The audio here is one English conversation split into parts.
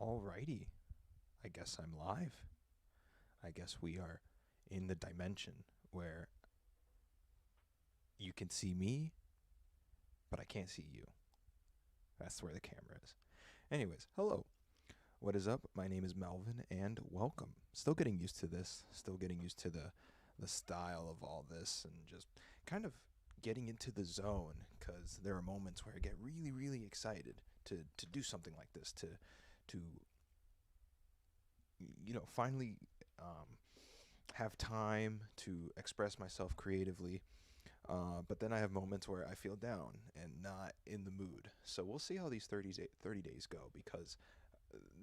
Alrighty, I guess I'm live. I guess we are in the dimension where you can see me, but I can't see you. That's where the camera is. Anyways, hello. What is up? My name is Melvin, and welcome. Still getting used to this. Still getting used to the style of all this, and just kind of getting into the zone. Because there are moments where I get really, really excited to do something like this. To finally um, have time to express myself creatively. But then I have moments where I feel down and not in the mood. So we'll see how these 30 days go, because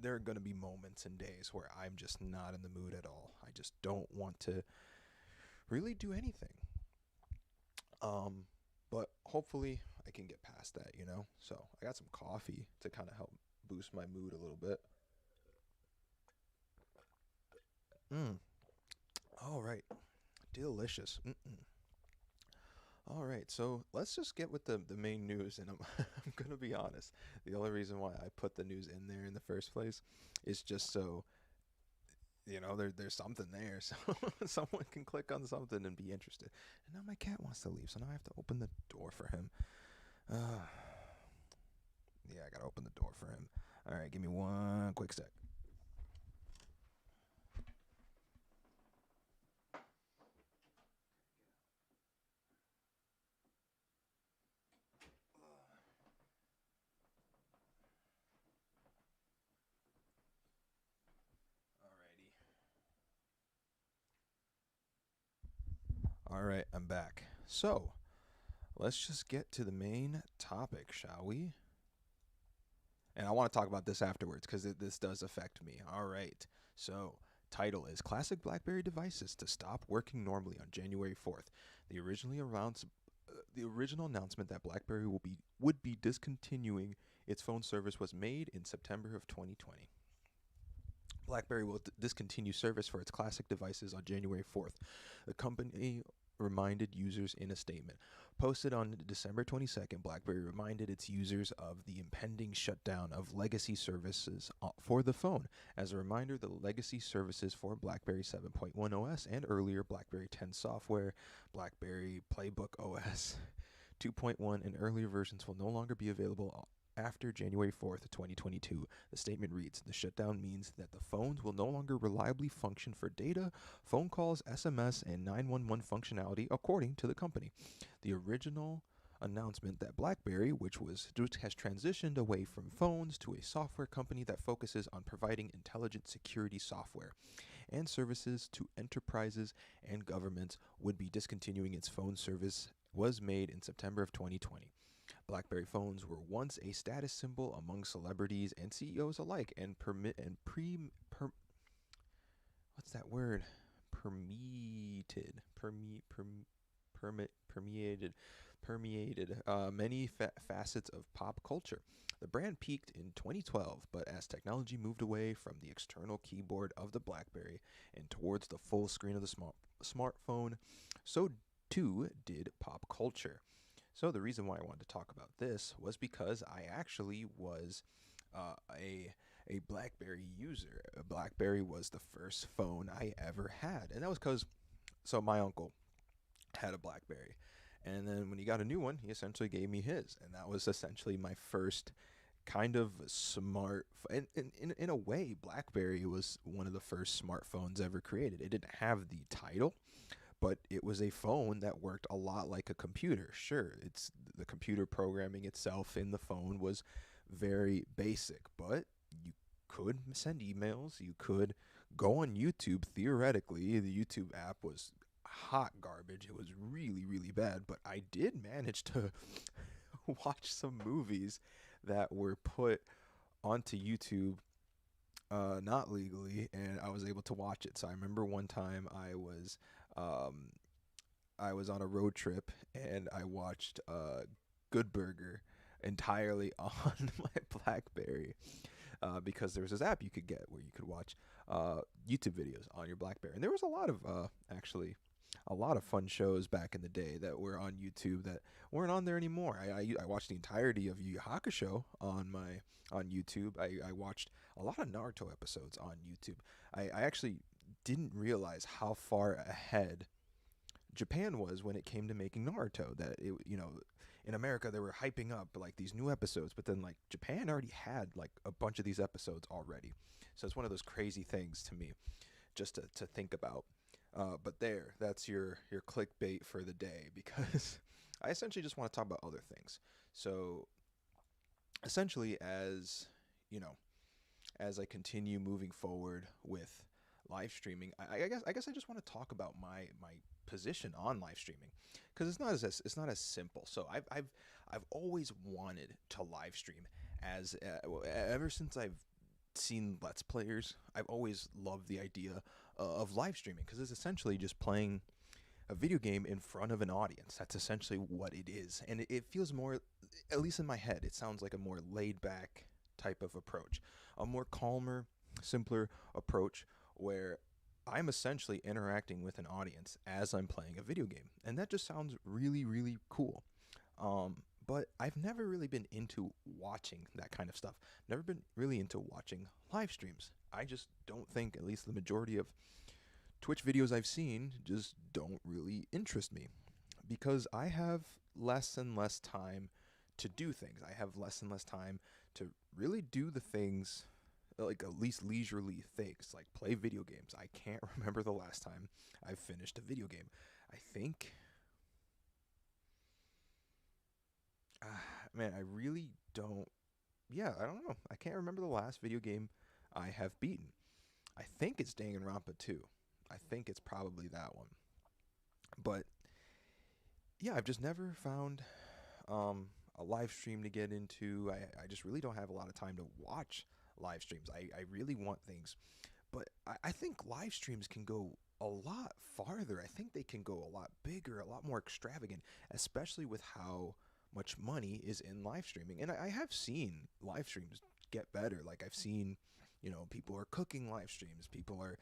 there are going to be moments and days where I'm just not in the mood at all. I just don't want to really do anything. Um, but hopefully I can get past that. So I got some coffee to kind of help boost my mood a little bit. Mm. All right. Delicious. Mm-mm. All right, so let's just get with the main news, and I'm I'm gonna be honest. The only reason why I put the news in there in the first place is just so there's something there, so someone can click on something and be interested. And now my cat wants to leave, so now I have to open the door for him. Uh, yeah, I gotta open the door for him. All right, give me one quick sec. Alrighty. All right, I'm back. So let's just get to the main topic, shall we? And I want to talk about this afterwards because this does affect me. All right. So, title is Classic BlackBerry Devices to Stop Working Normally on January 4th. The originally announced the original announcement that BlackBerry would be discontinuing its phone service was made in September of 2020. BlackBerry will discontinue service for its classic devices on January 4th. The company reminded users in a statement. Posted on December 22nd, BlackBerry reminded its users of the impending shutdown of legacy services for the phone. As a reminder, the legacy services for BlackBerry 7.1 OS and earlier BlackBerry 10 software, BlackBerry Playbook OS 2.1, and earlier versions will no longer be available after January 4th, 2022. The statement reads, the shutdown means that the phones will no longer reliably function for data, phone calls, SMS, and 911 functionality, according to the company. The original announcement that BlackBerry, which has transitioned away from phones to a software company that focuses on providing intelligent security software and services to enterprises and governments, would be discontinuing its phone service, was made in September of 2020. BlackBerry phones were once a status symbol among celebrities and CEOs alike, and permit and pre per, what's that word? Permeated, permeated, many facets of pop culture. The brand peaked in 2012, but as technology moved away from the external keyboard of the BlackBerry and towards the full screen of the smartphone, so too did pop culture. So the reason why I wanted to talk about this was because I actually was a BlackBerry user. A BlackBerry was the first phone I ever had, and that was because my uncle had a BlackBerry, and then when he got a new one, he essentially gave me his, and that was essentially my first kind of smart. In a way, BlackBerry was one of the first smartphones ever created. It didn't have the title, but it was a phone that worked a lot like a computer. Sure, it's the computer programming itself in the phone was very basic, but you could send emails, you could go on YouTube. Theoretically, the YouTube app was hot garbage. It was really, really bad, but I did manage to watch some movies that were put onto YouTube not legally, and I was able to watch it. So I remember one time um, I was on a road trip and I watched Good Burger entirely on my BlackBerry because there was this app you could get where you could watch YouTube videos on your BlackBerry, and there was a lot of actually a lot of fun shows back in the day that were on YouTube that weren't on there anymore. I watched the entirety of Yu Yu Hakusho on YouTube. I watched a lot of Naruto episodes on YouTube. I actually didn't realize how far ahead Japan was when it came to making Naruto. That it, in America they were hyping up like these new episodes, but then like Japan already had like a bunch of these episodes already. So it's one of those crazy things to me just to think about. But that's your clickbait for the day because I essentially just want to talk about other things. So essentially, you know, as I continue moving forward with live streaming, I guess I just want to talk about my position on live streaming because it's not as simple. So I've always wanted to live stream as ever since I've seen Let's Players. I've always loved the idea of live streaming because it's essentially just playing a video game in front of an audience. That's essentially what it is. And it feels more, at least in my head, it sounds like a more laid back type of approach, a more calmer, simpler approach where I'm essentially interacting with an audience as I'm playing a video game. And that just sounds really, really cool. But I've never really been into watching that kind of stuff. Never been really into watching live streams. I just don't think, at least the majority of Twitch videos I've seen, just don't really interest me because I have less and less time to do things. I have less and less time to really do the things, like at least leisurely things, like play video games. I can't remember the last time I finished a video game. I think man, I really don't. Yeah, I don't know. I can't remember the last video game I have beaten. I think it's Danganronpa 2. I think it's probably that one. But yeah, I've just never found a live stream to get into. I just really don't have a lot of time to watch live streams. I really want things. But I think live streams can go a lot farther. I think they can go a lot bigger, a lot more extravagant, especially with how much money is in live streaming. And I have seen live streams get better. Like I've seen, people are cooking live streams. People are,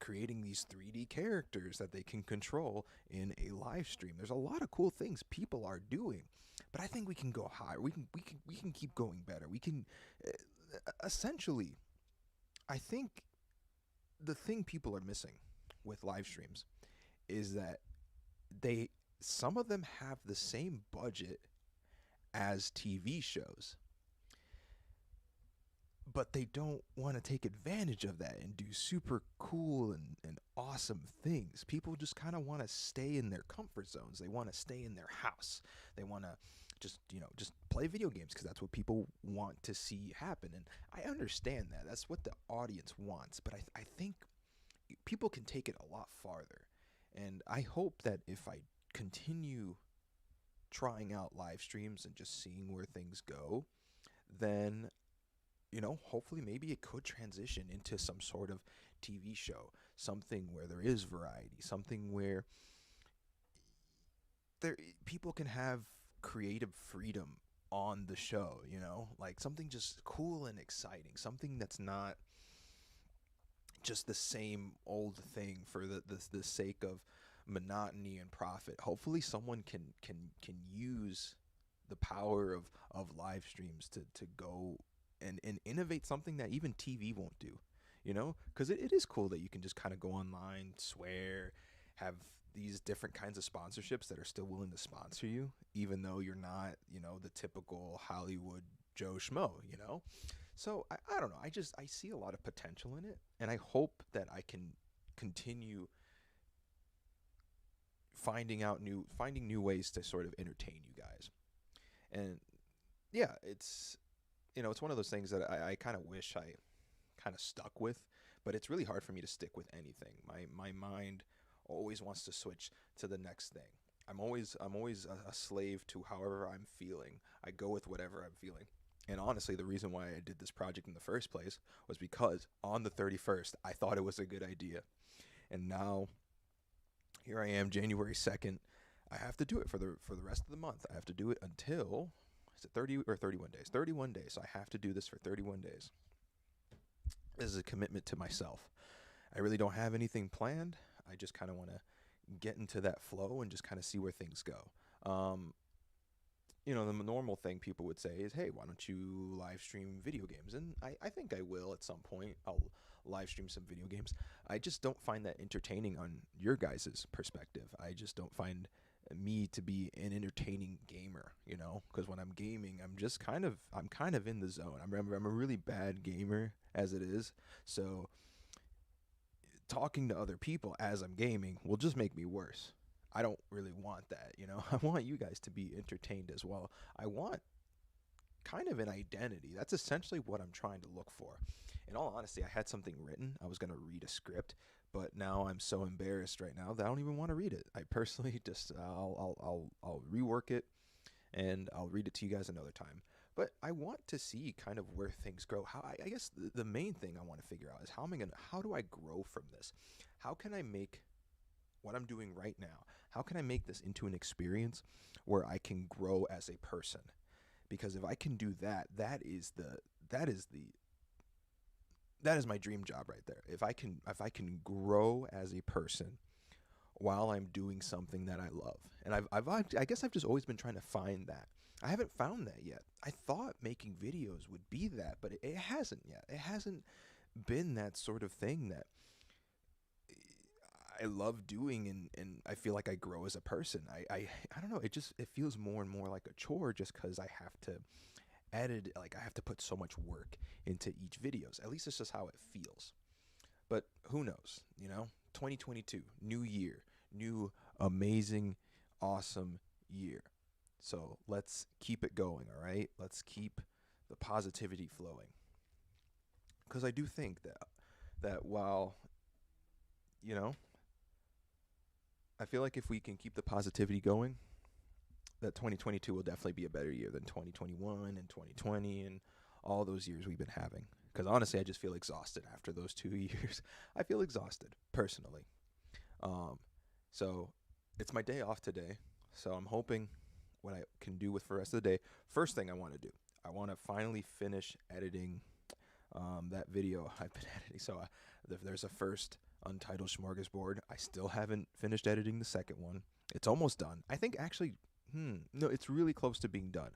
creating these 3D characters that they can control in a live stream. There's a lot of cool things people are doing, but I think we can go higher. We can keep going better. We can, essentially, I think the thing people are missing with live streams is that they some of them have the same budget as TV shows, but they don't want to take advantage of that and do super cool and awesome things. People just kind of want to stay in their comfort zones. They want to stay in their house. They want to just play video games because that's what people want to see happen. And I understand that. That's what the audience wants. But I think people can take it a lot farther. And I hope that if I continue trying out live streams and just seeing where things go, then hopefully maybe it could transition into some sort of TV show, something where there is variety, something where there people can have creative freedom on the show, like something just cool and exciting, something that's not just the same old thing for the sake of monotony and profit. Hopefully someone can use the power of live streams to go and innovate something that even TV won't do, because it is cool that you can just kind of go online, swear, have these different kinds of sponsorships that are still willing to sponsor you, even though you're not, the typical Hollywood Joe Schmo. So I don't know. I see a lot of potential in it, and I hope that I can continue finding new ways to sort of entertain you guys. And yeah, it's one of those things that I kind of wish I kind of stuck with, but it's really hard for me to stick with anything. My mind always wants to switch to the next thing. I'm always a slave to however I'm feeling. I go with whatever I'm feeling. And honestly, the reason why I did this project in the first place was because on the 31st, I thought it was a good idea. And now here I am, January 2nd. I have to do it for the rest of the month. I have to do it until, is it 30 or 31 days? 31 days. So I have to do this for 31 days. This is a commitment to myself. I really don't have anything planned. I just kind of want to get into that flow and just kind of see where things go. Um, the normal thing people would say is, hey, why don't you live stream video games? And I think I will at some point. I'll live stream some video games. I just don't find that entertaining on your guys' perspective. I just don't find me to be an entertaining gamer, because when I'm gaming, I'm kind of in the zone. I'm a really bad gamer as it is. So talking to other people as I'm gaming will just make me worse. I don't really want that. I want you guys to be entertained as well. I want kind of an identity. That's essentially what I'm trying to look for. In all honesty, I had something written. I was going to read a script, but now I'm so embarrassed right now that I don't even want to read it. I personally just I'll rework it and I'll read it to you guys another time. But I want to see kind of where things grow. How I guess the main thing I want to figure out is how do I grow from this? How can I make what I'm doing right now? How can I make this into an experience where I can grow as a person? Because if I can do that, that is the that is my dream job right there. If I can grow as a person while I'm doing something that I love. And I guess I've just always been trying to find that. I haven't found that yet. I thought making videos would be that, but it hasn't yet. It hasn't been that sort of thing that I love doing, and I feel like I grow as a person. I don't know, it feels more and more like a chore just because I have to edit, like I have to put so much work into each videos. At least it's just how it feels. But who knows, 2022, new year, new amazing, awesome year. So let's keep it going, all right? Let's keep the positivity flowing. Because I do think that while, you know, I feel like if we can keep the positivity going, that 2022 will definitely be a better year than 2021 and 2020 and all those years we've been having. Because honestly, I just feel exhausted after those 2 years. I feel exhausted personally. Um, so it's my day off today. So I'm hoping what I can do with the rest of the day. First thing I want to do, I want to finally finish editing that video I've been editing. So there's a first Untitled Smorgasbord. I still haven't finished editing the second one. It's almost done. I think actually, no, it's really close to being done.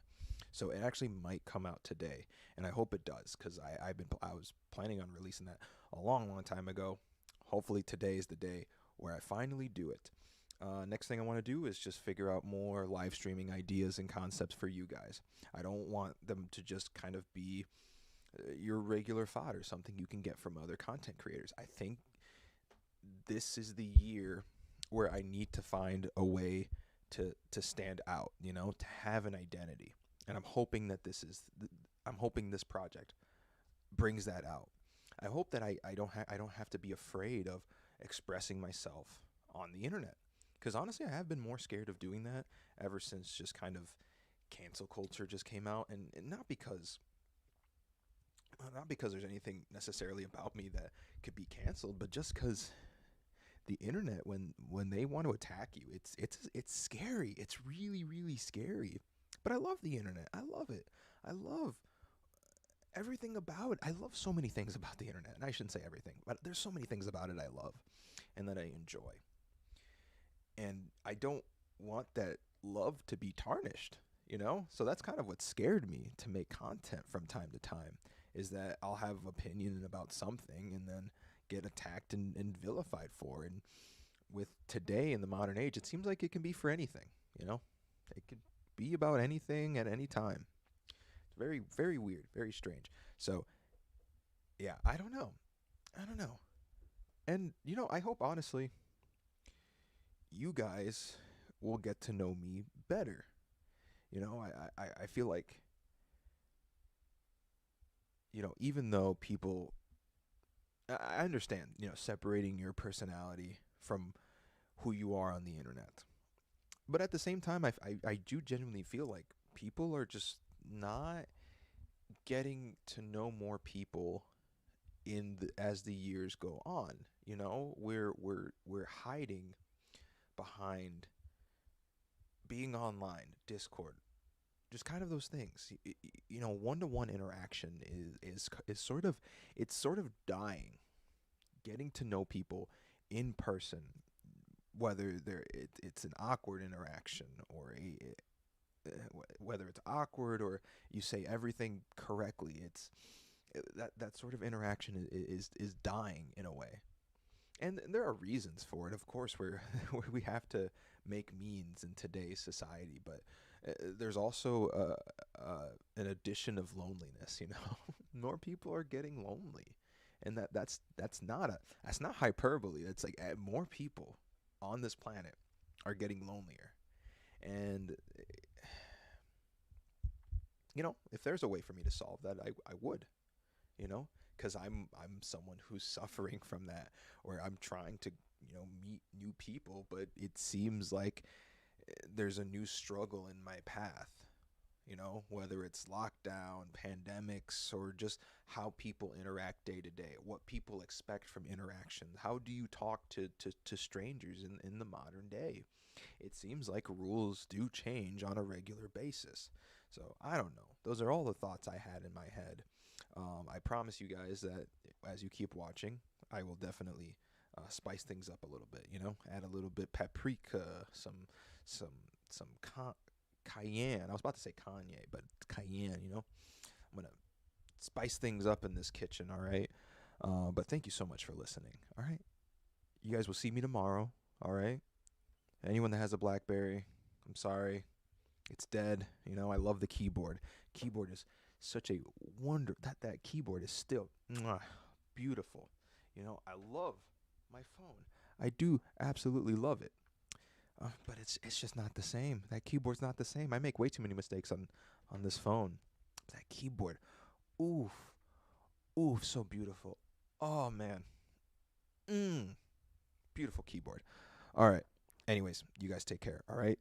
So it actually might come out today, and I hope it does because I was planning on releasing that a long time ago. Hopefully today is the day where I finally do it. Next thing I want to do is just figure out more live streaming ideas and concepts for you guys. I don't want them to just kind of be your regular fodder, something you can get from other content creators. I think this is the year where I need to find a way to stand out, to have an identity. And I'm hoping this project brings that out. I hope that I don't have to be afraid of expressing myself on the internet. Because honestly, I have been more scared of doing that ever since just kind of cancel culture just came out, and not because there's anything necessarily about me that could be canceled, but just because the internet, when they want to attack you, it's scary. It's really scary. But I love the internet. I love it. I love everything about it. I love so many things about the internet, and I shouldn't say everything, but there's so many things about it I love and that I enjoy. And I don't want that love to be tarnished. So that's kind of what scared me to make content from time to time, is that I'll have opinion about something and then get attacked and vilified for. And with today in the modern age, it seems like it can be for anything. It could be about anything at any time. It's very weird, very strange. So yeah, I don't know. And I hope honestly you guys will get to know me better. I feel like, even though people, I understand, separating your personality from who you are on the internet. But at the same time, I do genuinely feel like people are just not getting to know more people as the years go on. We're hiding behind being online, Discord, just kind of those things. One-to-one interaction is sort of dying. Getting to know people in person whether it's an awkward interaction or whether it's awkward or you say everything correctly, that sort of interaction is dying in a way. And there are reasons for it. Of course, we have to make means in today's society, but there's also an addition of loneliness. More people are getting lonely, and that's not hyperbole. It's like more people on this planet are getting lonelier, and if there's a way for me to solve that, I would. You know, because I'm someone who's suffering from that, where I'm trying to meet new people, but it seems like there's a new struggle in my path. Whether it's lockdown, pandemics, or just how people interact day to day, what people expect from interaction. How do you talk to strangers in the modern day? It seems like rules do change on a regular basis. So I don't know. Those are all the thoughts I had in my head. I promise you guys that as you keep watching, I will definitely spice things up a little bit. Add a little bit paprika, some cayenne. I was about to say Kanye, but cayenne. I'm gonna spice things up in this kitchen. All right. But thank you so much for listening. All right. You guys will see me tomorrow. All right. Anyone that has a Blackberry, I'm sorry, it's dead. I love the keyboard. Keyboard is such a wonder. That keyboard is still beautiful. I love my phone. I do absolutely love it. But it's just not the same. That keyboard's not the same. I make way too many mistakes on this phone. That keyboard, oof, oof, so beautiful. Oh man, beautiful keyboard. All right. Anyways, you guys take care. All right.